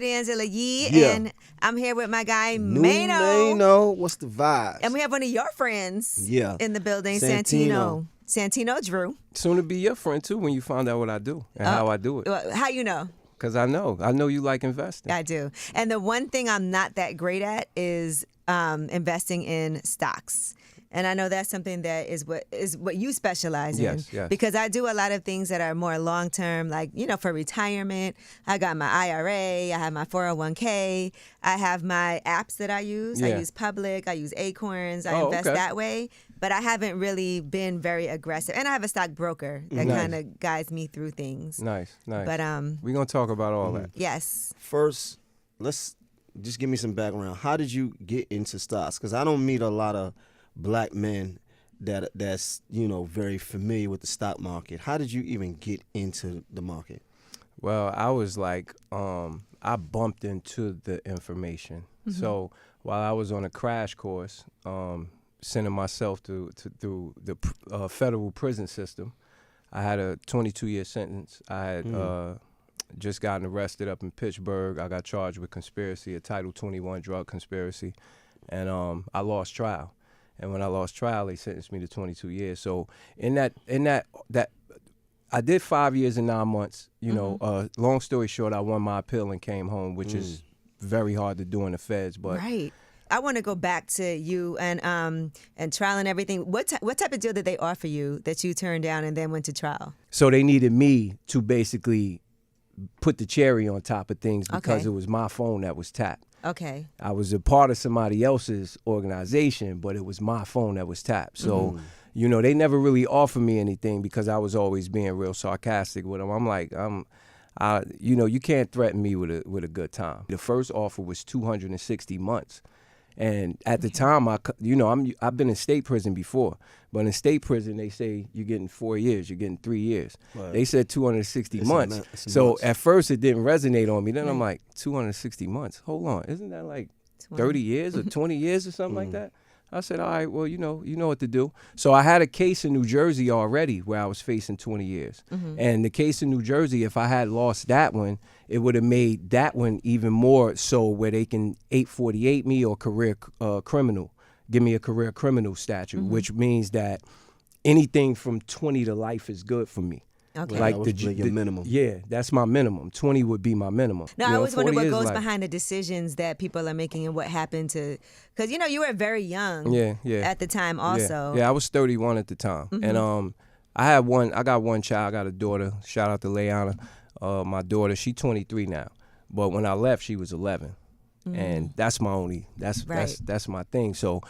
D'Angela Yee, Yeah. and I'm here with my guy, New Mano. Mano, what's the vibes? And we have one of your friends Yeah. in the building, Santino. Santino Drew. Soon to be your friend, too, when you find out what I do and how I do it. How you know? Because I know you like investing. I do. And the one thing I'm not that great at is investing in stocks. And I know that's something that is what you specialize in. Yes. Because I do a lot of things that are more long term, like, for retirement. I got my IRA, I have my 401k, I have my apps that I use. Yeah. I use Public, I use Acorns, I invest that way. But I haven't really been very aggressive. And I have a stock broker that kind of guides me through things. Nice. But we're going to talk about all that. Yes. First, let's just give me some background. How did you get into stocks? Because I don't meet a lot of black men that's very familiar with the stock market. How did you even get into the market? Well, I was like, I bumped into the information. Mm-hmm. So while I was on a crash course, sending myself through the federal prison system, I had a 22-year sentence. I had just gotten arrested up in Pittsburgh. I got charged with conspiracy, a Title 21 drug conspiracy, and I lost trial. And when I lost trial, they sentenced me to 22 years. So in that I did 5 years and 9 months. Long story short, I won my appeal and came home, which is very hard to do in the feds. But right. I want to go back to you and trial and everything. What type of deal did they offer you that you turned down and then went to trial? So they needed me to basically put the cherry on top of things because it was my phone that was tapped. Okay. I was a part of somebody else's organization, but it was my phone that was tapped. So, they never really offered me anything because I was always being real sarcastic with them. I'm like, you can't threaten me with a good time. The first offer was 260 months. And at the time, I've been in state prison before, but in state prison they say you're getting 4 years, you're getting 3 years. Right. They said 260 months. So at first it didn't resonate on me. Then I'm like, 260 months. Hold on, isn't that like 30 years or 20 years or something like that? I said, all right, well, you know what to do. So I had a case in New Jersey already where I was facing 20 years. And the case in New Jersey, if I had lost that one, it would have made that one even more so where they can 848 me or career criminal, give me a career criminal statute, which means that anything from 20 to life is good for me. Okay. Like your minimum. Yeah, that's my minimum. 20 would be my minimum. Now, I always wonder what goes behind the decisions that people are making and what happened to, because you were very young at the time also. Yeah, I was 31 at the time. And I got one child, I got a daughter. Shout out to Leanna, my daughter. She's 23 now. But when I left, she was 11. And that's my that's my thing. So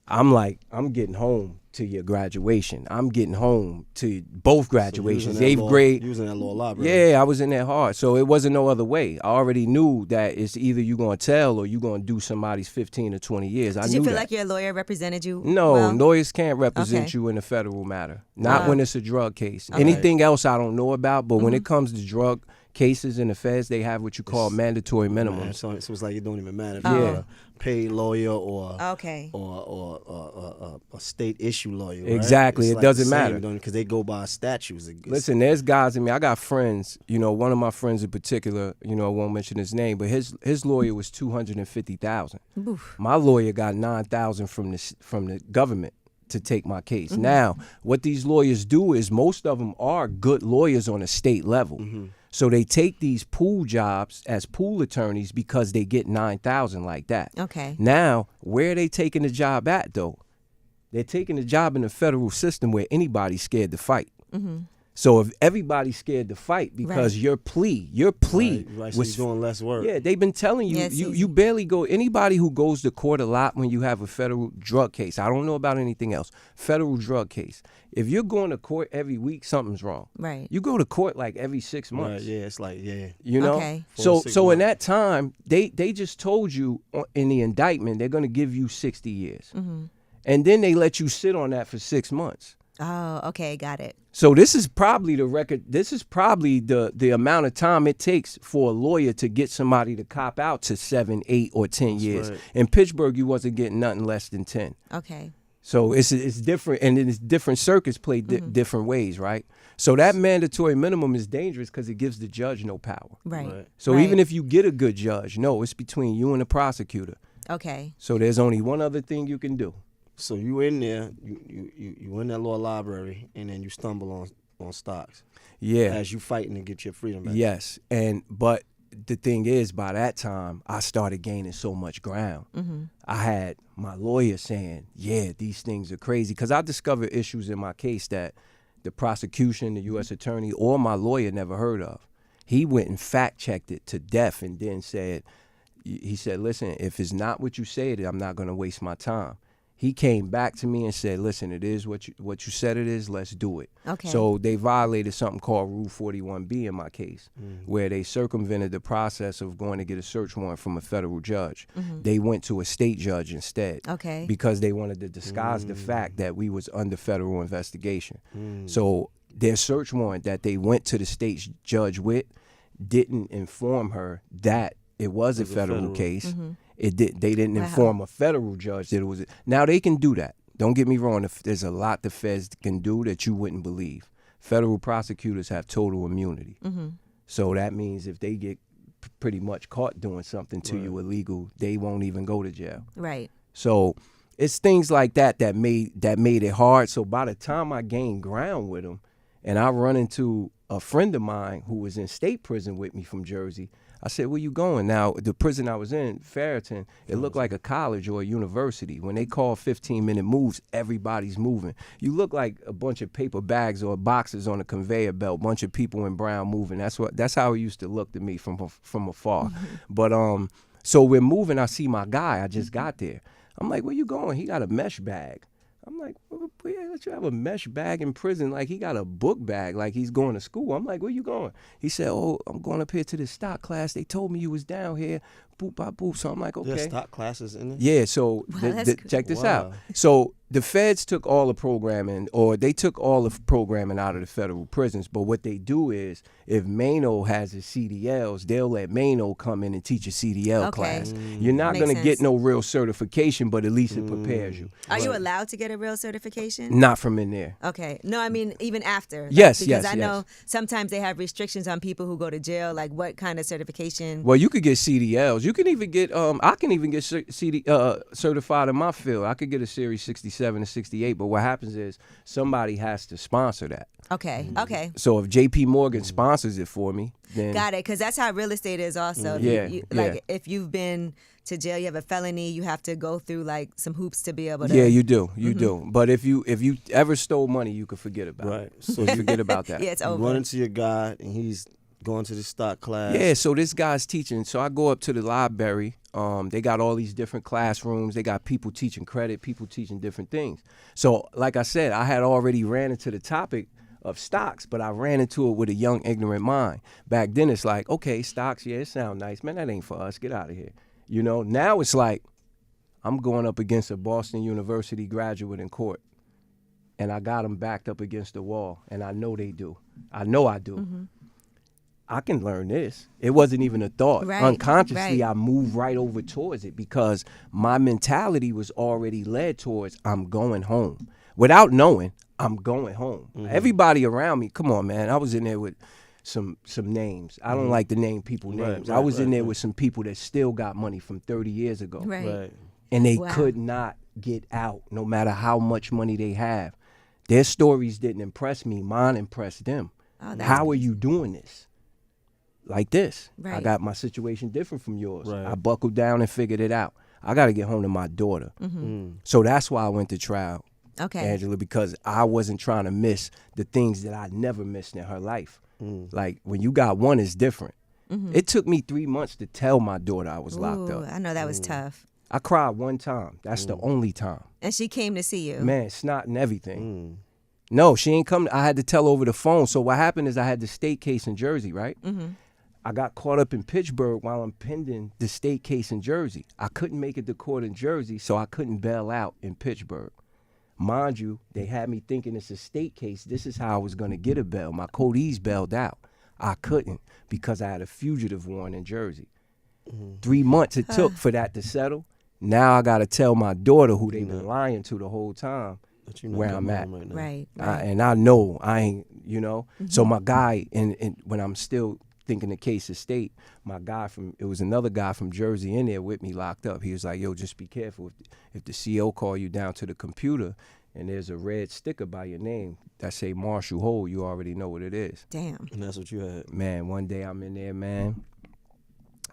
I'm getting home to your graduation. I'm getting home to both graduations. So 8th grade. You was in that little library. Yeah, I was in there hard. So it wasn't no other way. I already knew that it's either you going to tell or you going to do somebody's 15 or 20 years. Did you feel like your lawyer represented you? No, well? Lawyers can't represent you in a federal matter. Not when it's a drug case. Anything else I don't know about, but when it comes to drug cases in the feds, they have what you call mandatory minimums. So it's like it don't even matter if you're a paid lawyer or a state issue lawyer. Right? Exactly, it doesn't matter because they go by statutes. Listen, there's guys in me. I got friends. One of my friends in particular. I won't mention his name, but his lawyer was $250,000. My lawyer got $9,000 from the government to take my case. Now, what these lawyers do is most of them are good lawyers on a state level. So they take these pool jobs as pool attorneys because they get $9,000 like that. Okay. Now, where are they taking the job at, though? They're taking the job in the federal system where anybody's scared to fight. So if everybody's scared to fight because your plea right, so was doing less work. Yeah, they've been telling you, you barely go. Anybody who goes to court a lot when you have a federal drug case, I don't know about anything else, federal drug case. If you're going to court every week, something's wrong. Right. You go to court like every 6 months. Right, yeah, it's like, Okay. So in that time, they just told you in the indictment they're going to give you 60 years. And then they let you sit on that for 6 months. Oh, okay, got it. So this is probably the record. This is probably the amount of time it takes for a lawyer to get somebody to cop out to 7, 8, or 10 years. Right. In Pittsburgh, you wasn't getting nothing less than 10. Okay. So it's different, and it's different circuits play different ways, right? So that mandatory minimum is dangerous because it gives the judge no power. Right. So even if you get a good judge, no, it's between you and the prosecutor. Okay. So there's only one other thing you can do. So you in there, you in that law library, and then you stumble on stocks. Yeah. As you fighting to get your freedom back. Yes, but the thing is, by that time, I started gaining so much ground. I had my lawyer saying, yeah, these things are crazy. Because I discovered issues in my case that the prosecution, the U.S. attorney, or my lawyer never heard of. He went and fact-checked it to death and then said, he said, listen, if it's not what you say it is, I'm not going to waste my time. He came back to me and said, listen, it is what you said it is, let's do it. Okay. So they violated something called Rule 41B in my case, where they circumvented the process of going to get a search warrant from a federal judge. They went to a state judge instead. Okay. Because they wanted to disguise the fact that we was under federal investigation. So their search warrant that they went to the state judge with didn't inform her that it was a federal case. They didn't inform a federal judge that it was. Now they can do that. Don't get me wrong. There's a lot the feds can do that you wouldn't believe. Federal prosecutors have total immunity. So that means if they get pretty much caught doing something to you illegal, they won't even go to jail. Right. So it's things like that made it hard. So by the time I gained ground with them, and I run into a friend of mine who was in state prison with me from Jersey, I said, where you going? Now, the prison I was in, Farrington, it looked like a college or a university. When they call 15-minute moves, everybody's moving. You look like a bunch of paper bags or boxes on a conveyor belt, bunch of people in brown moving. That's how it used to look to me from afar. But so we're moving. I see my guy. I just got there. I'm like, where you going? He got a mesh bag. I'm like, where let you have a mesh bag in prison? Like, he got a book bag, like he's going to school. I'm like, where you going? He said, oh, I'm going up here to this stock class. They told me you was down here. Boop, bop, boop. So I'm like, okay. There's stock classes in it? Yeah, so check this out. So the feds took all the programming, or they took all the programming out of the federal prisons. But what they do is, if Mano has his CDLs, they'll let Mano come in and teach a CDL class. You're not going to get no real certification, but at least it prepares you. Are you allowed to get a real certification? Not from in there. Okay. No, I mean, even after. Yes, because I know sometimes they have restrictions on people who go to jail, like what kind of certification? Well, you could get CDLs. You can even get, I can even get certified in my field. I could get a Series 67 and 68, but what happens is somebody has to sponsor that. Okay, okay. So if JP Morgan sponsors it for me, then... Got it, because that's how real estate is also. Like, if you've been to jail, you have a felony, you have to go through, like, some hoops to be able to... Yeah, you do. You do. But if you ever stole money, you could forget about it. Right. So you forget about that. Yeah, it's over. You run into your guy, and he's going to the stock class. Yeah, so this guy's teaching. So I go up to the library. They got all these different classrooms. They got people teaching credit, people teaching different things. So like I said, I had already ran into the topic of stocks, but I ran into it with a young, ignorant mind. Back then, it's like, okay, stocks, yeah, it sound nice. Man, that ain't for us. Get out of here. You know, now it's like, I'm going up against a Boston University graduate in court, and I got them backed up against the wall, and I know they do. I know I do. I can learn this. It wasn't even a thought. Right, Unconsciously, right. I moved right over towards it because my mentality was already led towards I'm going home. Without knowing, I'm going home. Everybody around me, come on, man. I was in there with some names. I don't like to name people names. I was in there with some people that still got money from 30 years ago. Right. And they could not get out no matter how much money they have. Their stories didn't impress me. Mine impressed them. Oh, How are you doing this? Like this. Right. I got my situation different from yours. Right. I buckled down and figured it out. I got to get home to my daughter. So that's why I went to trial, Angela, because I wasn't trying to miss the things that I never missed in her life. Like, when you got one, it's different. It took me 3 months to tell my daughter I was locked up. I know that was tough. I cried one time. That's the only time. And she came to see you. Man, snot and everything. No, she ain't come. I had to tell over the phone. So what happened is I had the state case in Jersey, right? I got caught up in Pittsburgh while I'm pending the state case in Jersey. I couldn't make it to court in Jersey, so I couldn't bail out in Pittsburgh. Mind you, they had me thinking it's a state case. This is how I was going to get a bail. My codees bailed out. I couldn't because I had a fugitive warrant in Jersey. 3 months it took for that to settle. Now I gotta tell my daughter, who they've been lying to the whole time, But you know where your I'm at. mom right now. Right. And I know I ain't, you know. So my guy, and when I'm still thinking the case is state, it was another guy from Jersey in there with me locked up. He was like, yo, just be careful. If the CO call you down to the computer and there's a red sticker by your name that say Marshall Hole, you already know what it is. Damn. And that's what you had. Man, one day I'm in there, man,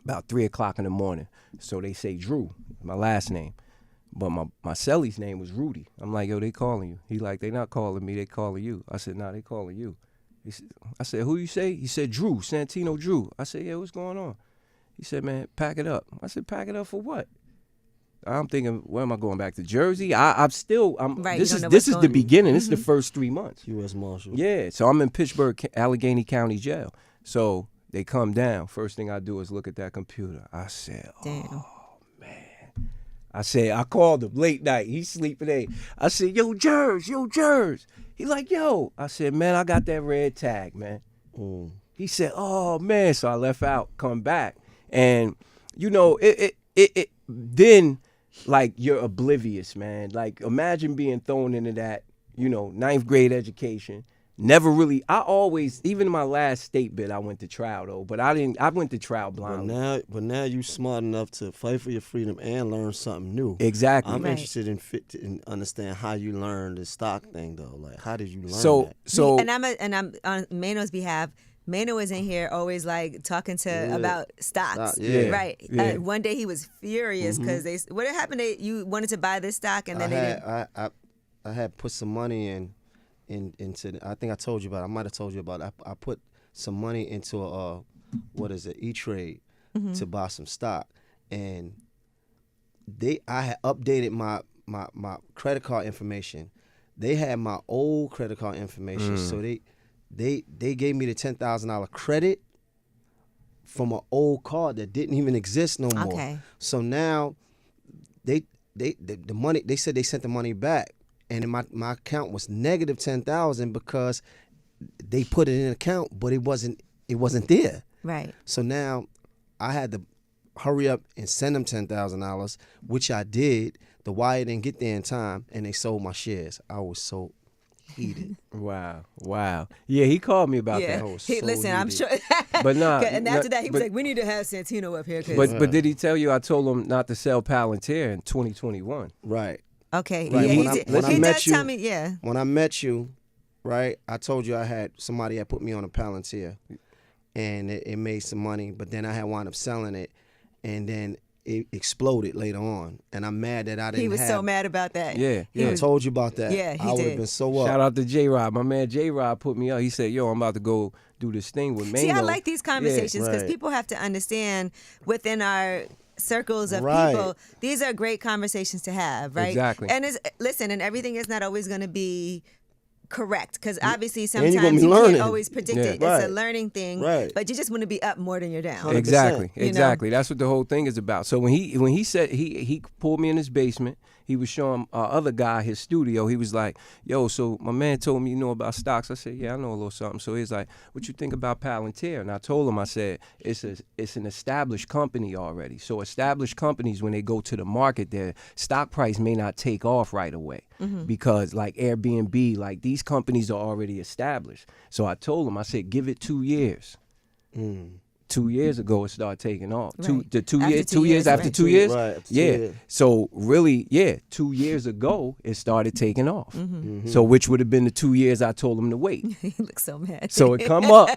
about 3 o'clock in the morning. So they say Drew, my last name. But my celly's name was Rudy. I'm like, yo, they calling you. He like, they not calling me, they calling you. I said, nah, they calling you. I said, who you say? He said, Drew, Santino Drew. I said, yeah, what's going on? He said, man, pack it up. I said, pack it up for what? I'm thinking, where am I going back to Jersey? I'm Right, this you don't know is what's the going- beginning. This is the first 3 months. U.S. Marshal. Yeah, so I'm in Pittsburgh, Allegheny County Jail. So they come down. First thing I do is look at that computer. I said, Damn. I called him late night. He's sleeping there. I said, yo, Jers. He like, yo. I said, man, I got that red tag, man. He said, oh, man. So I left out, come back. And, you know, it then, like, you're oblivious, man. Like, imagine being thrown into that, you know, 9th grade education. Never really, I always, even in my last state bid, I went to trial though, but I went to trial blindly. But now you smart enough to fight for your freedom and learn something new. Exactly. I'm Right. interested in understand how you learned the stock thing though. Like, how did you learn that? So and I'm on Mano's behalf. Mano was in here always like talking to about stocks. Yeah. Right. Yeah. One day he was furious because what happened? You wanted to buy this stock and then they didn't. I had put some money into I think I told you about it. I might have told you about it. I put some money into a E-Trade to buy some stock, and I had updated my credit card information. They had my old credit card information, so they gave me the $10,000 credit from an old card that didn't even exist no more. Okay. So now the money, they said they sent the money back. And in my account was negative $10,000 because they put it in an account, but it wasn't there. Right. So now I had to hurry up and send them $10,000, which I did. The wire didn't get there in time, and they sold my shares. I was so heated. wow. Yeah, he called me about Yeah. that. was Hey, so listen, I'm heated. sure. But nah, and after nah, that, he was like, "We need to have Santino up here." 'cause- But did he tell you I told him not to sell Palantir in 2021? Right. okay. Right. Yeah, When I he met does you- tell me. Yeah. When I met you, right, I told you I had somebody had put me on a Palantir, and it made some money, but then I had wound up selling it, and then it exploded later on, and I'm mad that I didn't. He was so mad about that. Yeah, He I was- told you about that. Yeah, he I would did. have been so up. Shout out to J-Rod. My man J-Rod put me up. He said, yo, I'm about to go do this thing with Mano. See, I like these conversations because right. people have to understand within our circles of Right. people, these are great conversations to have, right? Exactly. And listen, and everything is not always going to be correct because obviously And you're gonna sometimes be you learning. can't always predict Yeah. it. It's Right. a learning thing, Right. but you just want to be up more than you're down. 100%. Exactly, You know? exactly. That's what the whole thing is about. So when he said he pulled me in his basement, he was showing other guy his studio. He was like, "Yo, so my man told me you know about stocks." I said, "Yeah, I know a little something." So he's like, "What you think about Palantir?" And I told him, I said, "It's an established company already. So established companies, when they go to the market, their stock price may not take off right away because like Airbnb, like these companies are already established." So I told him, I said, "Give it 2 years." 2 years ago, it started taking off. Right. After 2 years, after right. 2 years, Right, after 2 yeah. years. So really, 2 years ago, it started taking off. Mm-hmm. So which would have been the 2 years I told him to wait. He looks so mad. So it come up.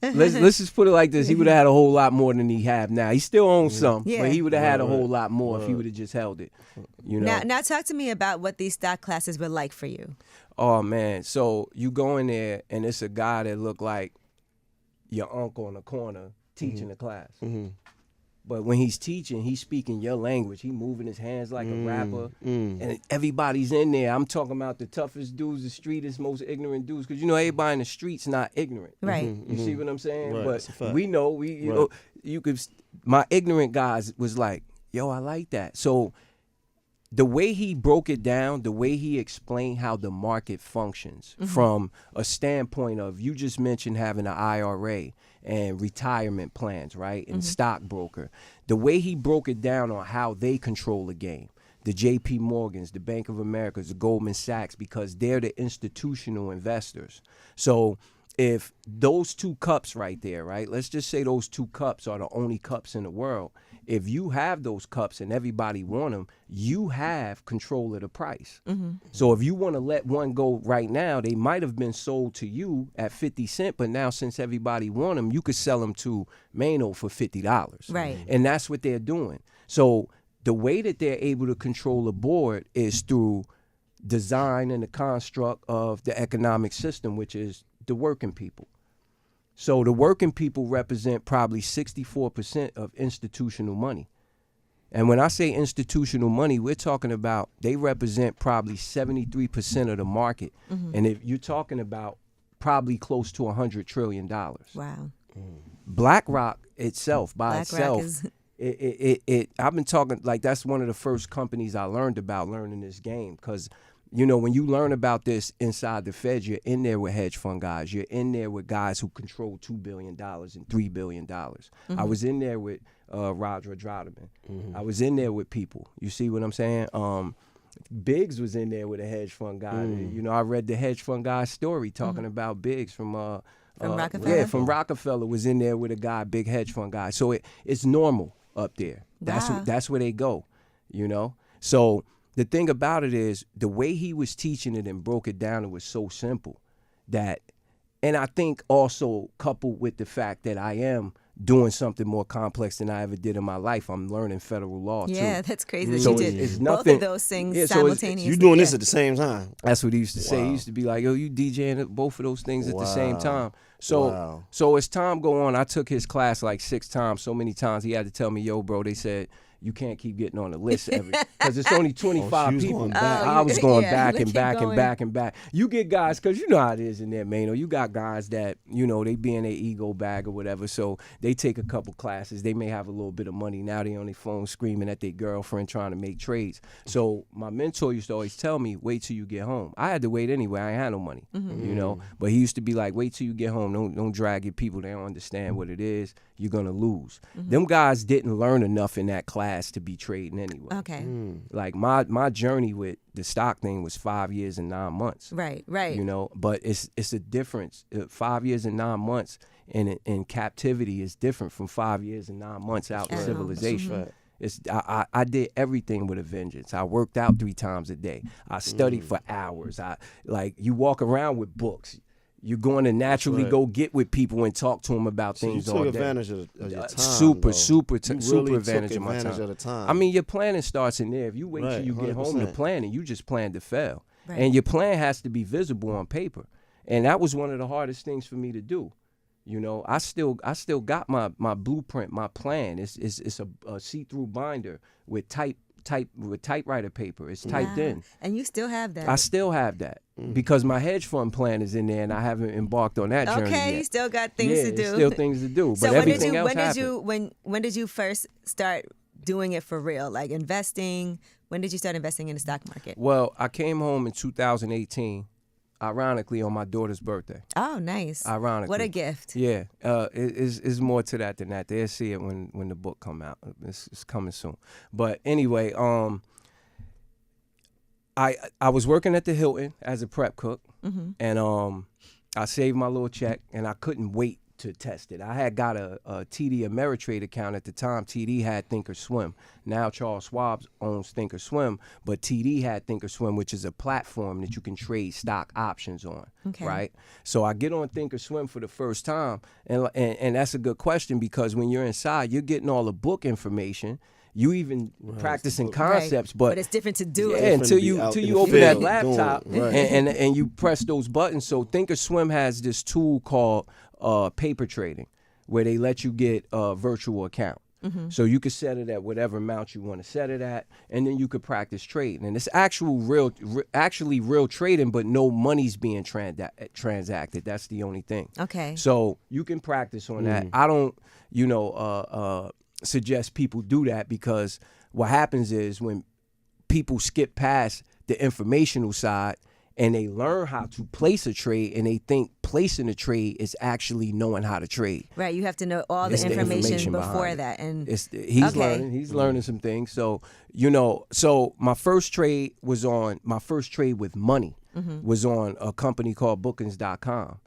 Let's just put it like this. He would have had a whole lot more than he have now. He still owns some, Yeah. but he would have had a whole lot more if he would have just held it. You know. Now talk to me about what these stock classes were like for you. Oh man, so you go in there and it's a guy that look like your uncle in the corner teaching the class. But when he's teaching, he's speaking your language. He moving his hands like a rapper. And everybody's in there. I'm talking about the toughest dudes, the streetest, most ignorant dudes. Because, you know, everybody in the street's not ignorant. Right. You see what I'm saying? Right, that's a But fact. we know, you know, you could, my ignorant guys was like, yo, I like that. So the way he broke it down, the way he explained how the market functions from a standpoint of, you just mentioned having an IRA and retirement plans, right? And stockbroker. The way he broke it down on how they control the game. The JP Morgans, the Bank of Americas, the Goldman Sachs, because they're the institutional investors. So if those two cups right there, right? Let's just say those two cups are the only cups in the world. If you have those cups and everybody want them, you have control of the price. So if you want to let one go right now, they might have been sold to you at 50 cents, but now since everybody want them, you could sell them to Mano for $50. Right. And that's what they're doing. So the way that they're able to control the board is through design and the construct of the economic system, which is the working people. So the working people represent probably 64% of institutional money. And when I say institutional money, we're talking about they represent probably 73% of the market. And if you're talking about probably close to $100 trillion. Wow. BlackRock itself, BlackRock is... I've been talking, like, that's one of the first companies I learned about learning this game, because you know, when you learn about this inside the Fed, you're in there with hedge fund guys. You're in there with guys who control $2 billion and $3 billion. I was in there with Roger Drottman. I was in there with people. You see what I'm saying? Biggs was in there with a hedge fund guy. You know, I read the hedge fund guy's story talking about Biggs from Rockefeller? Yeah, from Rockefeller was in there with a guy, big hedge fund guy. So it's normal up there. That's where they go, you know? So the thing about it is the way he was teaching it and broke it down, it was so simple that, and I think also coupled with the fact that I am doing something more complex than I ever did in my life. I'm learning federal law too. Yeah, that's crazy that So you did it's both nothing- of those things Yeah, so simultaneously. You doing this at the same time? That's what he used to say. He Wow. used to be like, yo, you DJing both of those things at the same Wow. time. So Wow. so as time go on, I took his class like 6 times, so many times he had to tell me, yo, bro, they said, you can't keep getting on the list because it's only 25 she was people. going back. I was going yeah, back let's and keep back and going. back and back. You get guys, because you know how it is in there, Mano. You got guys that, you know, they be in their ego bag or whatever, so they take a couple classes. They may have a little bit of money. Now they on their phone screaming at their girlfriend trying to make trades. So my mentor used to always tell me, wait till you get home. I had to wait anyway. I ain't had no money, you know. But he used to be like, wait till you get home. Don't drag your people. They don't understand what it is. You're going to lose. Them guys didn't learn enough in that class to be trading anyway. Okay. Like my journey with the stock thing was 5 years and 9 months. Right. You know, but it's a difference. 5 years and 9 months in captivity is different from 5 years and 9 months out in At home. civilization. It's I did everything with a vengeance. I worked out 3 times a day. I studied for hours. You walk around with books. You're going to naturally go get with people and talk to them about things you all took day. advantage of your time. Super really advantage took of my advantage time. of the time. I mean, your planning starts in there. If you wait till Right, you get home to 100%. planning, you just plan to fail. Right. And your plan has to be visible on paper. And that was one of the hardest things for me to do. You know, I still got my blueprint, my plan. It's a see-through binder with typewriter paper. It's typed Wow. in. And you still have that. I still have that because my hedge fund plan is in there, and I haven't embarked on that journey Okay, yet. you still got things to do. There's still things to do, So but everything else happened. when did you first start doing it for real, like investing? When did you start investing in the stock market? Well, I came home in 2018, ironically on my daughter's birthday. Oh, nice. Ironically. What a gift. Yeah, it's more to that than that. They'll see it when the book come out. It's coming soon. But anyway, I was working at the Hilton as a prep cook, and I saved my little check, and I couldn't wait to test it. I had got a TD Ameritrade account at the time. TD had Thinkorswim. Now Charles Schwab owns Thinkorswim, but TD had Thinkorswim, which is a platform that you can trade stock options on, Okay. right? So I get on Thinkorswim for the first time, and that's a good question because when you're inside, you're getting all the book information. You even practicing concepts, But it's different to do yeah, it. Different to until be you out until in you the open field that doing laptop it, right. and you press those buttons. So Thinkorswim has this tool called paper trading, where they let you get a virtual account. So you could set it at whatever amount you want to set it at, and then you could practice trading. And it's actually real trading, but no money's being transacted. That's the only thing. Okay. So you can practice on that. I don't, suggest people do that because what happens is when people skip past the informational side and they learn how to place a trade, and they think placing a trade is actually knowing how to trade. Right, you have to know all the It's information behind before it. that. And He's learning some things. So, so my first trade with money was on a company called bookings.com.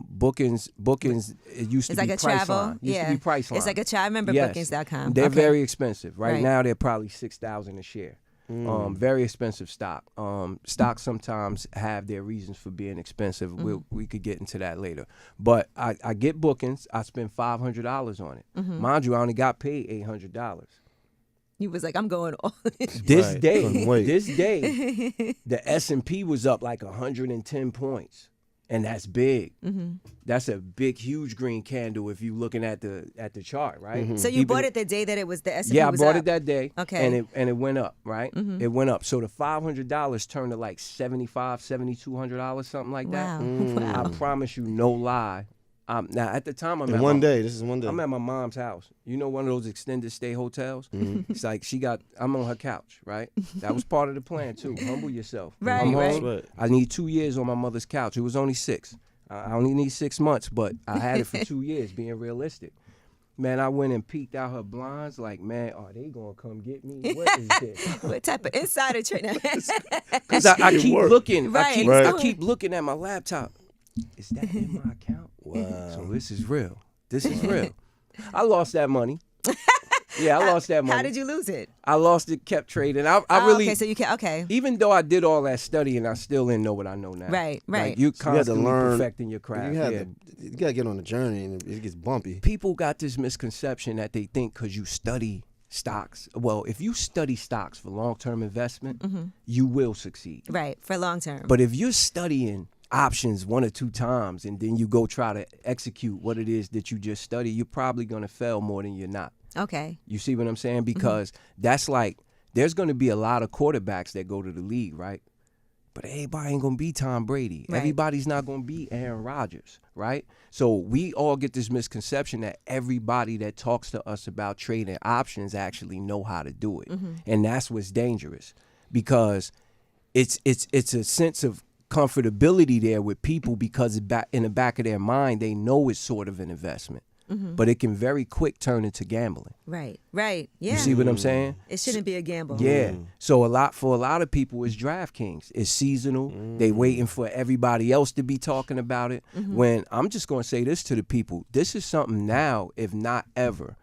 Bookings, it used to it's be like a travel. Priceline. To be Priceline. It's like a travel. I remember Yes. bookings.com. They're Okay. very expensive. Right Right. now, they're probably $6,000 a share. Very expensive stock. Stocks sometimes have their reasons for being expensive. We could get into that later. But I get bookings. I spend $500 on it. Mind you, I only got paid $800. You was like, I'm going all This day, the S&P was up like 110 points. And that's big. That's a big, huge green candle if you're looking at the chart, right? So you bought it the day that it was the S&P Yeah, I was bought up. it that day. Okay. And it went up, right? It went up. So the $500 turned to like $7,500, $7,200, something like that. Wow. I promise you, no lie. Now at the time, This is one day. I'm at my mom's house. You know, one of those extended stay hotels. It's like I'm on her couch, right? That was part of the plan too. Humble yourself. Right, I'm right. home. I need 2 years on my mother's couch. It was only 6. I only need 6 months, but I had it for 2 years, being realistic. Man, I went and peeked out her blinds like, man, are they going to come get me? What is this? What type of insider trading? Because I keep looking. Right. I keep looking at my laptop. Is that in my account? Wow. So this is real. This is real. I lost that money. Yeah, I lost that money. How did you lose it? I lost it, kept trading. I really. Okay, so you can. Okay. Even though I did all that studying, I still didn't know what I know now. Right. Like, you So you had to constantly learn. perfecting your craft. You got to get on the journey, and it gets bumpy. People got this misconception that they think because you study stocks. Well, if you study stocks for long-term investment, you will succeed. Right, for long term. But if you're studying options 1 or 2 times and then you go try to execute what it is that you just studied, you're probably going to fail more than you're not. Okay. You see what I'm saying? Because that's like, there's going to be a lot of quarterbacks that go to the league, right? But everybody ain't going to be Tom Brady. Right. Everybody's not going to be Aaron Rodgers, right? So we all get this misconception that everybody that talks to us about trading options actually know how to do it. And that's what's dangerous, because it's a sense of comfortability there with people, because in the back of their mind, they know it's sort of an investment. But it can very quick turn into gambling. Right. Yeah. You see what I'm saying? It shouldn't be a gamble. Yeah. So for a lot of people, it's DraftKings. It's seasonal. They waiting for everybody else to be talking about it. When I'm just going to say this to the people, this is something now, if not ever,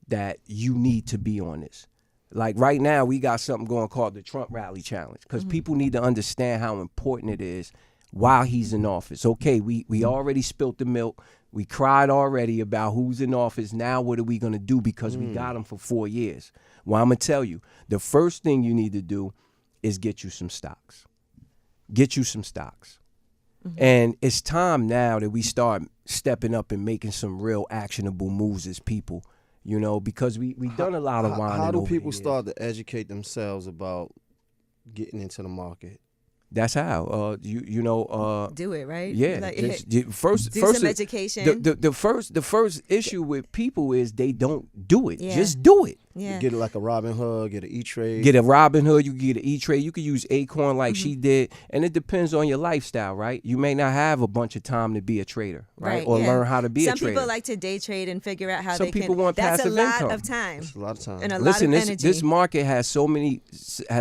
that you need to be on this. Like right now, we got something going called the Trump Rally Challenge, because people need to understand how important it is while he's in office. Okay, we already spilt the milk. We cried already about who's in office. Now what are we going to do, because we got him for 4 years? Well, I'm going to tell you, the first thing you need to do is get you some stocks. Get you some stocks. And it's time now that we start stepping up and making some real actionable moves as people, because we've done a lot of whining. How do over people the years. start to educate themselves about getting into the market? That's how Do it, right? Yeah. Like, First, do some education. The first issue with people is they don't do it. Yeah. Just do it. Yeah. Get it like a Robinhood, get an E-Trade. Get a Robinhood, you can get an E-Trade, you can use Acorn like she did, and it depends on your lifestyle, right? You may not have a bunch of time to be a trader, right? Or yeah. learn how to be a Some trader. people like to day trade and figure out how Some they people can. want That's passive a lot income. of time It's a lot of time. and a Listen, lot of energy. this market has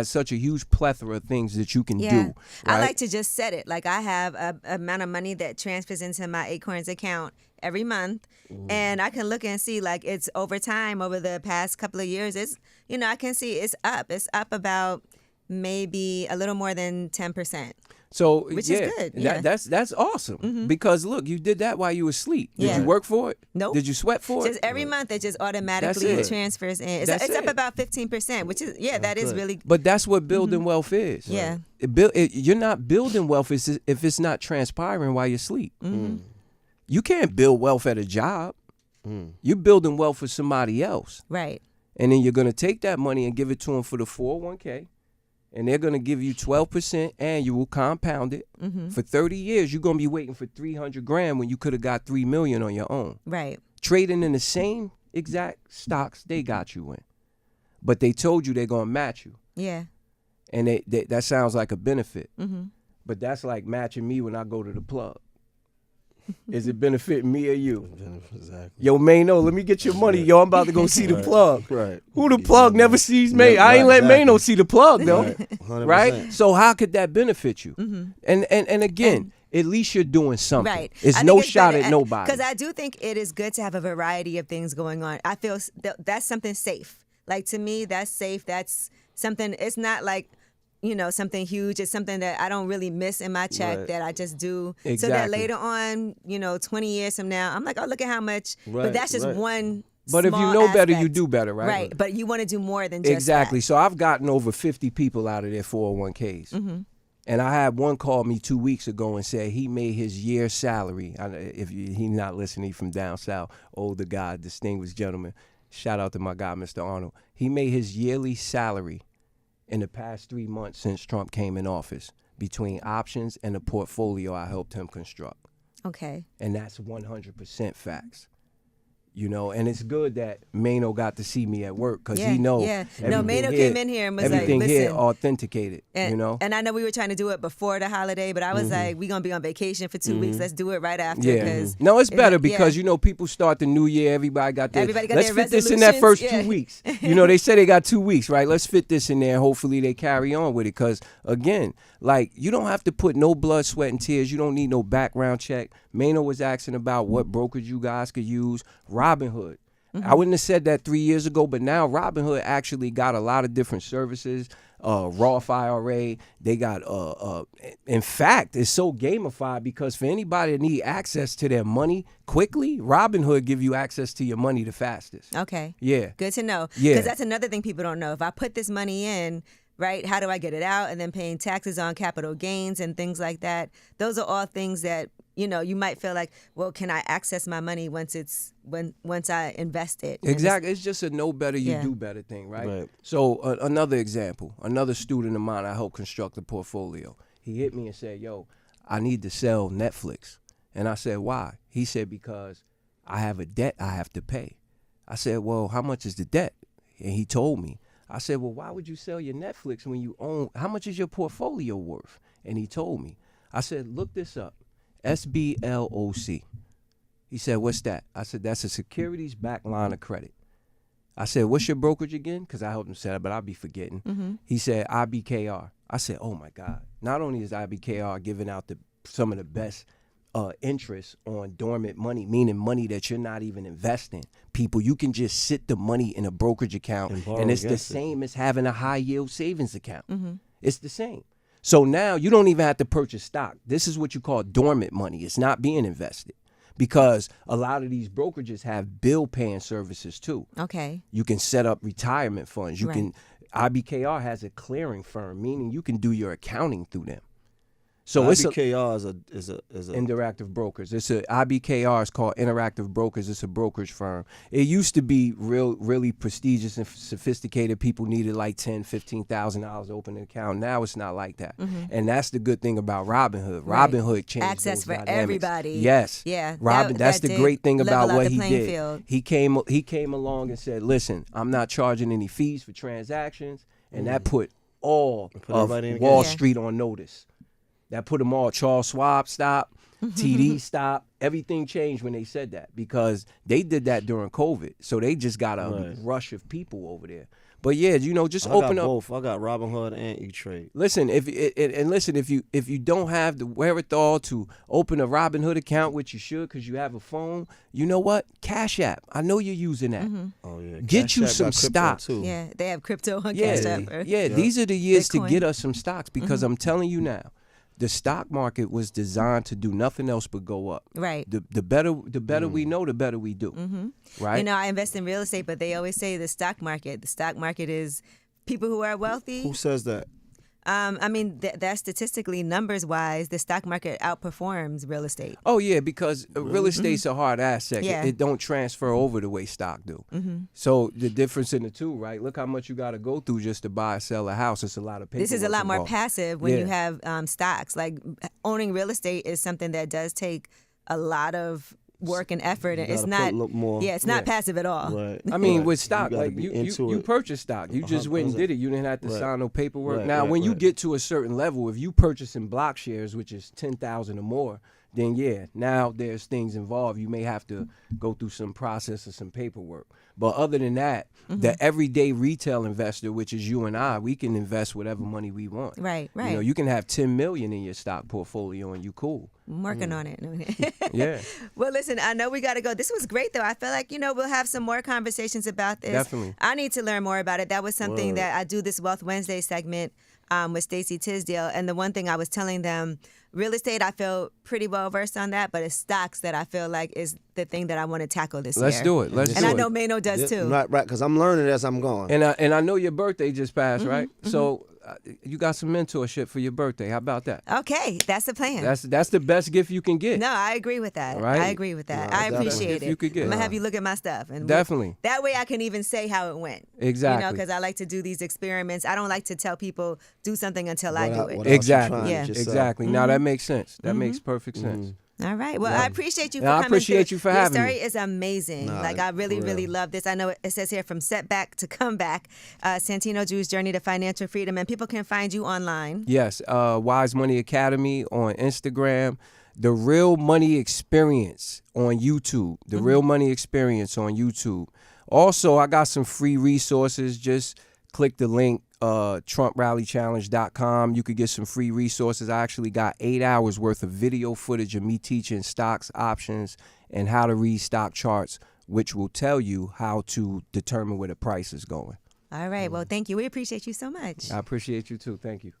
such a huge plethora of things that you can do. Yeah. Right? I like to just set it. Like I have a amount of money that transfers into my Acorns account every month, and I can look and see like it's over time, over the past couple of years. It's I can see it's up. It's up about maybe a little more than 10%. So Which yeah, is good, yeah. that's awesome, because look, you did that while you were asleep. Did Yeah. you work for it? Nope. Did you sweat for Just it? every month it just automatically That's it. transfers in. That's It's up it. about 15%, which is that is good. really But that's what building wealth is. Yeah. You're not building wealth if it's not transpiring while you sleep. You can't build wealth at a job. You're building wealth for somebody else. right. And then you're going to take that money and give it to them for the 401k. And they're going to give you 12% annual compounded. For 30 years, you're going to be waiting for $300,000 when you could have got $3 million on your own. Right. Trading in the same exact stocks they got you in. But they told you they're going to match you. Yeah. and that sounds like a benefit. But that's like matching me when I go to the plug. Is it benefiting me or you? Exactly. Yo, Mano, let me get your money. Yo, I'm about to go see the plug. Right. Who the plug never sees me? I ain't let Mano see the plug though. Right? So how could that benefit you? And again, at least you're doing something. Right. It's no shot at nobody. Because I do think it is good to have a variety of things going on. I feel that's something safe. Like, to me, that's safe. That's something, it's not like, something huge. It's something that I don't really miss in my check that I just do. Exactly. So that later on, 20 years from now, I'm like, oh, look at how much. But that's just one But if you small know better, aspect. you do better, right? Right. But you want to do more than just Exactly. that. So I've gotten over 50 people out of their 401ks. And I had one call me 2 weeks ago and said he made his year's salary. He's not listening, he's from down south, older guy, distinguished gentleman. Shout out to my guy, Mr. Arnold. He made his yearly salary in the past 3 months since Trump came in office between options and the portfolio I helped him construct. Okay. And that's 100% facts. And it's good that Mano got to see me at work because he knows. Yeah. No, Mano came in here and was like, everything listen. here authenticated, And I know we were trying to do it before the holiday, but I was like, we're going to be on vacation for 2 weeks. Let's do it right after. Yeah. No, it's better because, people start the new year. Everybody got let's fit this in that first 2 weeks. They say they got 2 weeks, right? Let's fit this in there. Hopefully they carry on with it because, again, like, you don't have to put no blood, sweat, and tears. You don't need no background check. Mano was asking about what brokerage you guys could use. Robinhood. I wouldn't have said that 3 years ago, but now Robinhood actually got a lot of different services. Roth IRA. They got, in fact, it's so gamified because for anybody that need access to their money quickly, Robinhood give you access to your money the fastest. Okay. Yeah. Good to know. Yeah. Because that's another thing people don't know. If I put this money in, right, how do I get it out? And then paying taxes on capital gains and things like that. Those are all things that, you might feel like, well, can I access my money once I invest it? Exactly. It's just a know better, you do better thing, right? So another example, another student of mine, I helped construct a portfolio. He hit me and said, yo, I need to sell Netflix. And I said, why? He said, because I have a debt I have to pay. I said, well, how much is the debt? And he told me. I said, well, why would you sell your Netflix when you own, how much is your portfolio worth? And he told me. I said, look this up. SBLOC. He said, what's that? I said, that's a securities backed line of credit. I said, what's your brokerage again? Because I helped him set up, but I'll be forgetting. He said, IBKR. I said, oh my God. Not only is IBKR giving out some of the best interest on dormant money, meaning money that you're not even investing. People, you can just sit the money in a brokerage account and it's the same as having a high yield savings account. It's the same. So now you don't even have to purchase stock. This is what you call dormant money. It's not being invested because a lot of these brokerages have bill paying services too. Okay. You can set up retirement funds. IBKR has a clearing firm, meaning you can do your accounting through them. So IBKR is a interactive brokers. It's a IBKR is called Interactive Brokers. It's a brokerage firm. It used to be really prestigious and sophisticated. People needed like $10,000-$15,000 to open an account. Now it's not like that, and that's the good thing about Robinhood. Robinhood changed access for dynamics. Everybody. Yes, yeah. That's the great thing about what he did. Field. He came along and said, "Listen, I'm not charging any fees for transactions," and that put all of Wall Street on notice. That put them all. Charles Schwab stopped, TD stopped. Everything changed when they said that because they did that during COVID. So they just got a rush of people over there. But yeah, just open up. Both. I got Robinhood and E-Trade. Listen, if you don't have the wherewithal to open a Robinhood account, which you should because you have a phone, you know what? Cash App. I know you're using that. Oh yeah. Get Cash you App some stock. too. Yeah, they have crypto on Cash App. Yeah, these are the years Bitcoin. to get us some stocks because I'm telling you now. The stock market was designed to do nothing else but go up. Right. The better we know, the better we do. Right. I invest in real estate, but they always say the stock market. The stock market is people who are wealthy. Who says that? That's statistically, numbers-wise, the stock market outperforms real estate. Oh, yeah, because real estate's a hard asset. Yeah. It don't transfer over the way stock do. So the difference in the two, right? Look how much you got to go through just to buy or sell a house. It's a lot of paperwork. This is a lot more passive when Yeah. you have stocks. Like owning real estate is something that does take a lot of work and effort, and You it's gotta not. put a little more. Yeah, it's not passive at all. Right. I mean, right. with stock, gotta like be you into it. purchased stock. You just went and 100%. did it. You didn't have to Right. sign no paperwork. Right, Now, right, when you right. get to a certain level, if you purchasing block shares, which is 10,000 or more, then yeah, now there's things involved. You may have to go through some process or some paperwork. But other than that, the everyday retail investor, which is you and I, we can invest whatever money we want. Right, right. You know, you can have 10 million in your stock portfolio and you cool. I'm working on it. Yeah. Well, listen, I know we got to go. This was great, though. I feel like, we'll have some more conversations about this. Definitely. I need to learn more about it. That was something Word. that I do this Wealth Wednesday segment with Stacey Tisdale. And the one thing I was telling them, real estate, I feel pretty well versed on that, but it's stocks that I feel like is the thing that I want to tackle this year. Let's do it. Let's And do I it. know Mano does too. Right, because I'm learning as I'm going. And I know your birthday just passed, right? So you got some mentorship for your birthday. How about that? Okay, that's the plan. That's the best gift you can get. No, I agree with that. Right? I agree with that. No, I definitely. appreciate If it. you could get I'm it. gonna have you look at my stuff, and Definitely. that way I can even say how it went. Exactly. Because I like to do these experiments. I don't like to tell people do something until I do What it. else you Exactly. trying Yeah. yourself? Exactly. Now that makes sense. That makes perfect sense. All right. Well, I appreciate you for Yeah, I coming. appreciate through. you for Your having story me. is amazing. Nah, I really, for really real. love this. I know it says here from setback to comeback, Santino Drew's journey to financial freedom, and people can find you online. Yes. Wise Money Academy on Instagram. The Real Money Experience on YouTube. The Real Money Experience on YouTube. Also, I got some free resources. Just click the link, TrumpRallyChallenge.com. You could get some free resources. I actually got 8 hours worth of video footage of me teaching stocks, options, and how to read stock charts, which will tell you how to determine where the price is going. All right. Well, thank you. We appreciate you so much. I appreciate you too. Thank you.